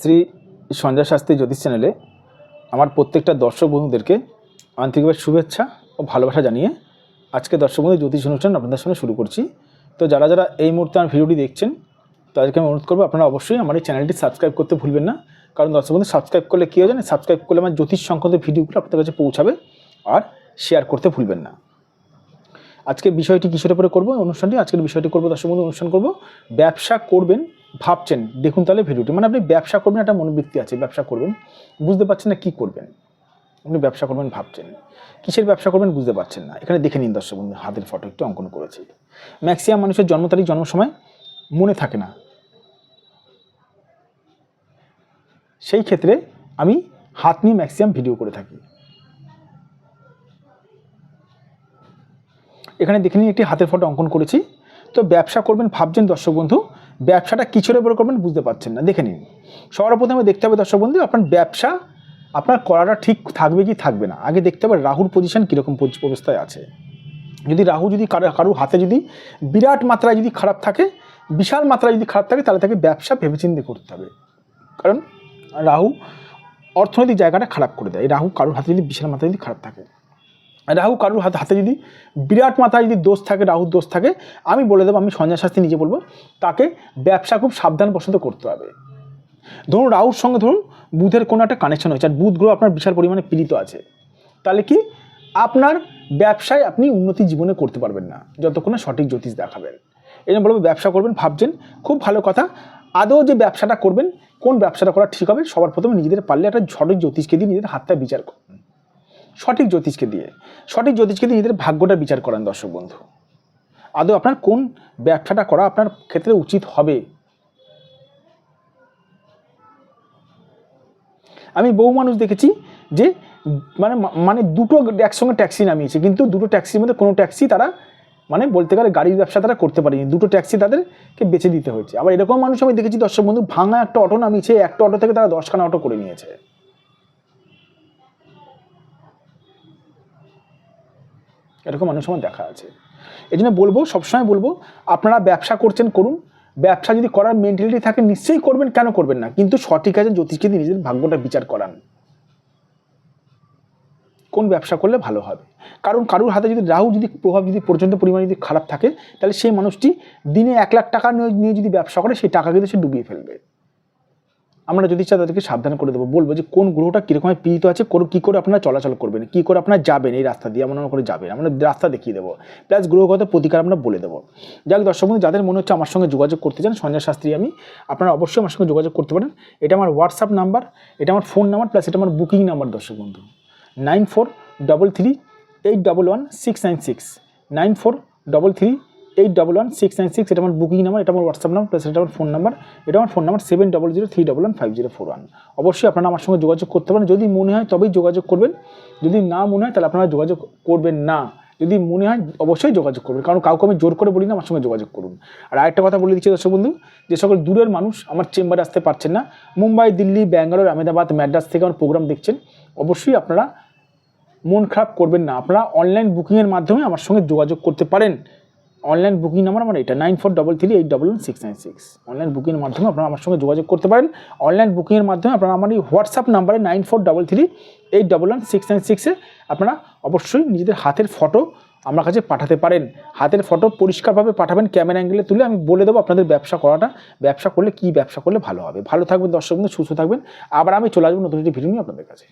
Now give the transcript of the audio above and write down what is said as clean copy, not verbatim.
শ্রী সঞ্জয় শাস্ত্রী জ্যোতিষ চ্যানেলে আমার প্রত্যেকটা দর্শক বন্ধুদেরকে আন্তরিকভাবে শুভেচ্ছা ও ভালোবাসা জানিয়ে আজকে দর্শক বন্ধু জ্যোতিষ অনুষ্ঠান আপনাদের সঙ্গে শুরু করছি। তো যারা যারা এই মুহূর্তে আমার ভিডিওটি দেখছেন তাদেরকে আমি অনুরোধ করবো আপনারা অবশ্যই আমার এই চ্যানেলটি সাবস্ক্রাইব করতে ভুলবেন না। কারণ দর্শক বন্ধু সাবস্ক্রাইব করলে কী হয় জানেন, সাবস্ক্রাইব করলে আমার জ্যোতিষ সংক্রান্ত ভিডিওগুলো আপনাদের কাছে পৌঁছাবে আর শেয়ার করতে ভুলবেন না। আজকের বিষয়টি কিসের উপরে করবো অনুষ্ঠানটি, আজকের বিষয়টি করবো দর্শক বন্ধু অনুষ্ঠান করবো ব্যবসা করবেন ভাবছেন। দেখুন তাহলে ভিডিওটি, মানে আপনি ব্যবসা করবেন একটা মনোবৃত্তি আছে, ব্যবসা করবেন বুঝতে পারছেন না কী করবেন, আপনি ব্যবসা করবেন ভাবছেন, কিসের ব্যবসা করবেন বুঝতে পারছেন না। এখানে দেখে নিন দর্শক বন্ধু, হাতের ফটো একটু অঙ্কন করেছি। ম্যাক্সিমাম মানুষের জন্ম তারিখ জন্ম সময় মনে থাকে না, সেই ক্ষেত্রে আমি হাত নিয়ে ম্যাক্সিমাম ভিডিও করে থাকি। এখানে দেখে নিন একটি হাতের ফটো অঙ্কন করেছি। তো ব্যবসা করবেন ভাবছেন দর্শক বন্ধু, ব্যবসাটা কিসের উপরে করবেন বুঝতে পারছেন না। দেখে নিন, সবার প্রথমে দেখতে হবে দর্শক বন্ধু আপনার ব্যবসা আপনার করাটা ঠিক থাকবে কি থাকবে না। আগে দেখতে হবে রাহুর পজিশন কীরকম অবস্থায় আছে। যদি রাহু যদি কারো হাতে যদি বিরাট মাত্রায় যদি খারাপ থাকে, বিশাল মাত্রায় যদি খারাপ থাকে, তাহলে তাকে ব্যবসা ভেবেচিন্তে করতে হবে। কারণ রাহু অর্থনৈতিক জায়গাটা খারাপ করে দেয়। রাহু কারোর হাতে যদি বিশাল মাত্রায় যদি খারাপ থাকে, রাহু কারুর হাতে যদি বিরাট মাত্রায় যদি দোষ থাকে, রাহুর দোষ থাকে, আমি বলে দেবো, আমি সঞ্জয় শাস্ত্রী নিজে বলবো, তাকে ব্যবসা খুব সাবধানবশত করতে হবে। ধরুন রাহুর সঙ্গে ধরুন বুধের কোনো একটা কানেকশন হয়েছে, আর বুধ গ্রহ আপনার বিশাল পরিমাণে পীড়িত আছে, তাহলে কি আপনার ব্যবসায় আপনি উন্নতি জীবনে করতে পারবেন না যতক্ষণ না সঠিক জ্যোতিষ দেখাবেন। এই জন্য বলবো ব্যবসা করবেন ভাবছেন, খুব ভালো কথা। আদৌ যে ব্যবসাটা করবেন, কোন ব্যবসাটা করা ঠিক হবে, সবার প্রথমে নিজেদের পারলে একটা সঠিক জ্যোতিষকে দিয়ে নিজেদের হাতটা বিচার করবেন। সঠিক জ্যোতিষকে দিয়ে নিজেদের ভাগ্যটা বিচার করেন দর্শক বন্ধু। আদৌ আপনার কোন ব্যবসাটা করা আপনার ক্ষেত্রে উচিত হবে। আমি বহু মানুষ দেখেছি যে মানে দুটো একসঙ্গে ট্যাক্সি নামিয়েছে, কিন্তু দুটো ট্যাক্সির মধ্যে কোনো ট্যাক্সি তারা বলতে গেলে গাড়ির ব্যবসা তারা করতে পারেনি, দুটো ট্যাক্সি তাদেরকে বেছে দিতে হয়েছে। আবার এরকম মানুষ আমি দেখেছি দর্শক বন্ধু, ভাঙা একটা অটো নামিয়েছে, একটা অটো থেকে তারা 10খানা অটো করে নিয়েছে। এরকম মানুষ আমার দেখা আছে। এই জন্য বলবো, সবসময় বলবো, আপনারা ব্যবসা করছেন করুন, ব্যবসা যদি করার মেন্টালিটি থাকে নিশ্চয়ই করবেন, কেন করবেন না, কিন্তু সঠিক আছে জ্যোতিষকে দিয়ে নিজের ভাগ্যটা বিচার করান কোন ব্যবসা করলে ভালো হবে। কারণ কারুর হাতে যদি রাহু যদি প্রভাব যদি পর্যন্ত পরিমাণে যদি খারাপ থাকে, তাহলে সেই মানুষটি দিনে 1 লাখ টাকা নিয়ে যদি ব্যবসা করে, সেই টাকা কিন্তু সে ডুবিয়ে ফেলবে। আমরা যদি চাই তাদেরকে সাবধান করে দেবো, বলবো যে কোন গ্রহটা কীরকম পীড়িত আছে, কী করে আপনারা চলাচল করবেন, কী করে আপনারা যাবেন, এই রাস্তা দিয়ে এমন করে যাবেন, আমরা রাস্তা দেখিয়ে দেবো, প্লাস গ্রহগত প্রতিকার আমরা বলে দেবো। যাক দর্শক বন্ধু, যাদের মনে হচ্ছে আমার সঙ্গে যোগাযোগ করতে চান, সঞ্জয় শাস্ত্রী আমি, আপনারা অবশ্যই আমার সঙ্গে যোগাযোগ করতে পারেন। এটা আমার হোয়াটসঅ্যাপ নাম্বার, এটা আমার ফোন নাম্বার, প্লাস এটা আমার বুকিং নাম্বার দর্শক বন্ধু, 9433811696, 9433811696। এটা আমার বুকিং নাম্বার, এটা আমার হোয়াটসঅ্যাপ নাম্বার, প্লাস এটা আমার ফোন নাম্বার, এটা আমার ফোন নাম্বার 7003115041। অবশ্যই আপনারা আমার সঙ্গে যোগাযোগ করতে পারেন। যদি মনে হয় তবেই যোগাযোগ করবেন, যদি না মনে হয় তাহলে আপনারা যোগাযোগ করবেন না। যদি মনে হয় অবশ্যই যোগাযোগ করবেন, কারণ কাউকে আমি জোর করে বলি না আমার সঙ্গে যোগাযোগ করুন। আর আরেকটা কথা বলে দিচ্ছি দর্শক বন্ধু, যে সকল দূরের মানুষ আমার চেম্বারে আসতে পারছেন না, মুম্বাই, দিল্লি, ব্যাঙ্গালোর, আহমেদাবাদ, ম্যাড্রাস থেকে আমার প্রোগ্রাম দেখছেন, অবশ্যই আপনারা মন খারাপ করবেন না, আপনারা অনলাইন বুকিংয়ের মাধ্যমে আমার সঙ্গে যোগাযোগ করতে পারেন। অনলাইন বুকিং নাম্বার আমার এটা 9433811696। অনলাইন বুকিংয়ের মাধ্যমে আপনারা আমার সঙ্গে যোগাযোগ করতে পারেন। অনলাইন বুকিংয়ের মাধ্যমে আপনারা আমার এই হোয়াটসঅ্যাপ নাম্বারে 9433811696-এ আপনারা অবশ্যই নিজেদের হাতের ফটো আমার কাছে পাঠাতে পারেন। হাতের ফটো পরিষ্কারভাবে পাঠাবেন, ক্যামেরা অ্যাঙ্গেলে তুলে, আমি বলে দেবো আপনাদের ব্যবসা করলে কী ব্যবসা করলে ভালো হবে। ভালো থাকবেন দর্শক বন্ধু, সুস্থ থাকবেন। আবার আমি চলে আসবো নতুন একটি ভিডিও নিয়ে আপনাদের কাছে।